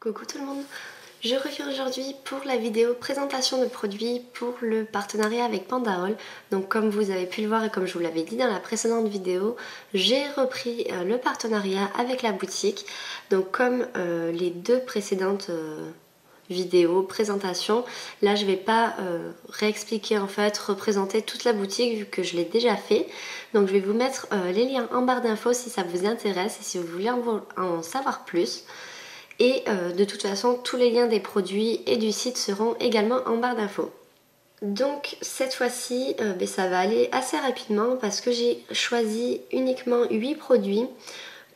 Coucou tout le monde, je reviens aujourd'hui pour la vidéo présentation de produits pour le partenariat avec Pandaol. Donc comme vous avez pu le voir et comme je vous l'avais dit dans la précédente vidéo, j'ai repris le partenariat avec la boutique. Donc comme les deux précédentes vidéos, présentations, là je vais pas réexpliquer en fait, représenter toute la boutique vu que je l'ai déjà fait. Donc je vais vous mettre les liens en barre d'infos si ça vous intéresse et si vous voulez en savoir plus. Et de toute façon, tous les liens des produits et du site seront également en barre d'infos. Donc cette fois-ci, ça va aller assez rapidement parce que j'ai choisi uniquement 8 produits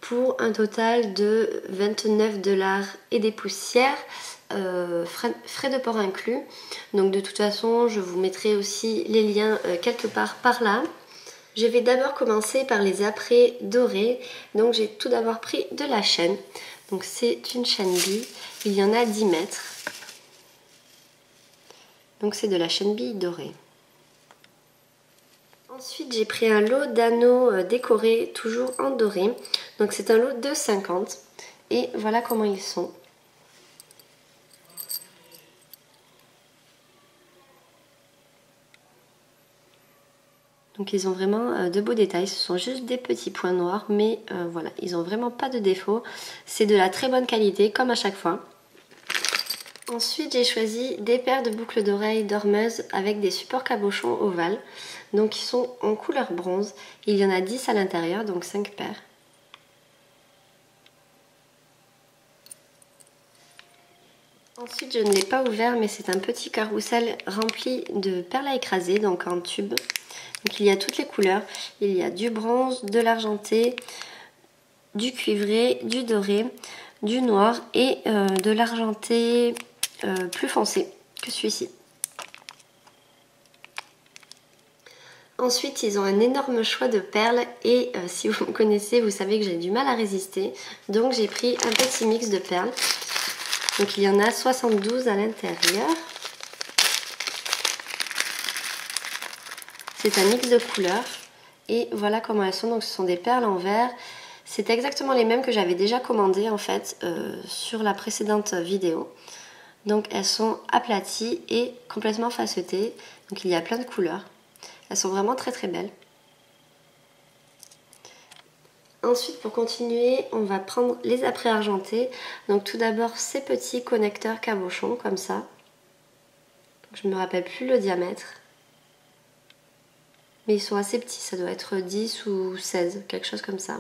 pour un total de 29$ et des poussières, frais de port inclus. Donc de toute façon, je vous mettrai aussi les liens quelque part par là. Je vais d'abord commencer par les apprêts dorés. Donc j'ai tout d'abord pris de la chaîne. Donc c'est une chaîne bille, il y en a 10 mètres. Donc c'est de la chaîne bille dorée. Ensuite j'ai pris un lot d'anneaux décorés, toujours en doré. Donc c'est un lot de 50. Et voilà comment ils sont. Donc ils ont vraiment de beaux détails, ce sont juste des petits points noirs, mais voilà, ils n'ont vraiment pas de défaut. C'est de la très bonne qualité, comme à chaque fois. Ensuite j'ai choisi des paires de boucles d'oreilles dormeuses avec des supports cabochons ovales. Donc ils sont en couleur bronze, il y en a 10 à l'intérieur, donc 5 paires. Ensuite je ne l'ai pas ouvert, mais c'est un petit carrousel rempli de perles à écraser, donc en tube. Donc il y a toutes les couleurs, il y a du bronze, de l'argenté, du cuivré, du doré, du noir et de l'argenté plus foncé que celui-ci. Ensuite ils ont un énorme choix de perles et si vous me connaissez vous savez que j'ai du mal à résister. Donc j'ai pris un petit mix de perles. Donc il y en a 72 à l'intérieur. C'est un mix de couleurs et voilà comment elles sont. Donc ce sont des perles en verre. C'est exactement les mêmes que j'avais déjà commandées en fait sur la précédente vidéo. Donc elles sont aplaties et complètement facetées. Donc il y a plein de couleurs. Elles sont vraiment très très belles. Ensuite pour continuer on va prendre les apprêts argentés. Donc tout d'abord ces petits connecteurs cabochons comme ça. Donc, je ne me rappelle plus le diamètre. Mais ils sont assez petits, ça doit être 10 ou 16, quelque chose comme ça.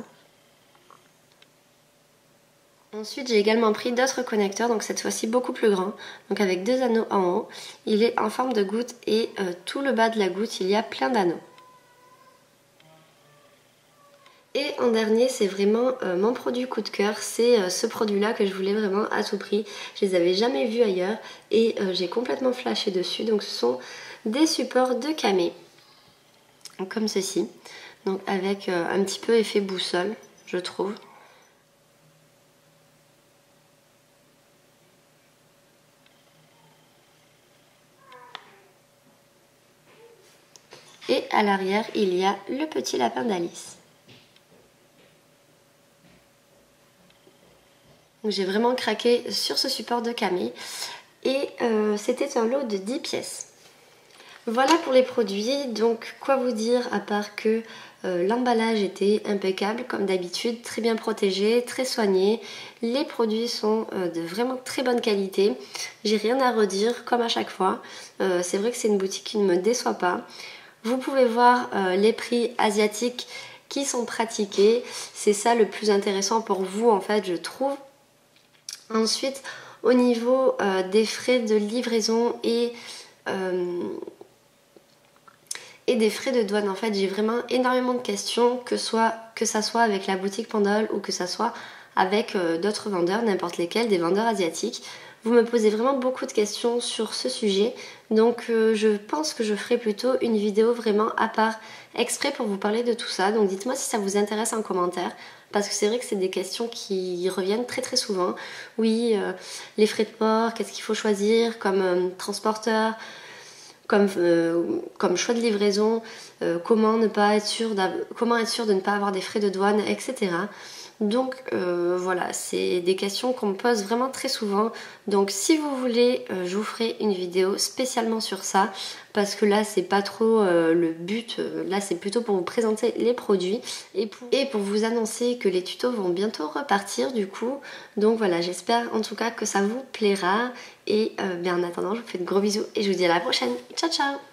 Ensuite j'ai également pris d'autres connecteurs, donc cette fois-ci beaucoup plus grands, donc avec 2 anneaux en haut. Il est en forme de goutte et tout le bas de la goutte il y a plein d'anneaux. Et en dernier c'est vraiment mon produit coup de cœur, c'est ce produit là que je voulais vraiment à tout prix. Je les avais jamais vus ailleurs et j'ai complètement flashé dessus, donc ce sont des supports de camé. Comme ceci, donc avec un petit peu effet boussole je trouve. Et à l'arrière il y a le petit lapin d'Alice. J'ai vraiment craqué sur ce support de camé et c'était un lot de 10 pièces. Voilà pour les produits, donc quoi vous dire à part que l'emballage était impeccable comme d'habitude, très bien protégé, très soigné. Les produits sont de vraiment très bonne qualité, j'ai rien à redire comme à chaque fois. C'est vrai que c'est une boutique qui ne me déçoit pas. Vous pouvez voir les prix asiatiques qui sont pratiqués, c'est ça le plus intéressant pour vous en fait je trouve. Ensuite au niveau des frais de livraison et des frais de douane, en fait j'ai vraiment énormément de questions, que ça soit avec la boutique Pandaol ou que ça soit avec d'autres vendeurs, n'importe lesquels, des vendeurs asiatiques. Vous me posez vraiment beaucoup de questions sur ce sujet, donc je pense que je ferai plutôt une vidéo vraiment à part exprès pour vous parler de tout ça. Donc dites-moi si ça vous intéresse en commentaire, parce que c'est vrai que c'est des questions qui reviennent très très souvent. Oui, les frais de port, qu'est-ce qu'il faut choisir comme transporteur, comme choix de livraison, comment être sûr de ne pas avoir des frais de douane, etc. Donc voilà, c'est des questions qu'on me pose vraiment très souvent. Donc si vous voulez, je vous ferai une vidéo spécialement sur ça, parce que là c'est pas trop le but, là c'est plutôt pour vous présenter les produits et pour vous annoncer que les tutos vont bientôt repartir du coup. Donc voilà, j'espère en tout cas que ça vous plaira et bien en attendant je vous fais de gros bisous et je vous dis à la prochaine. Ciao ciao.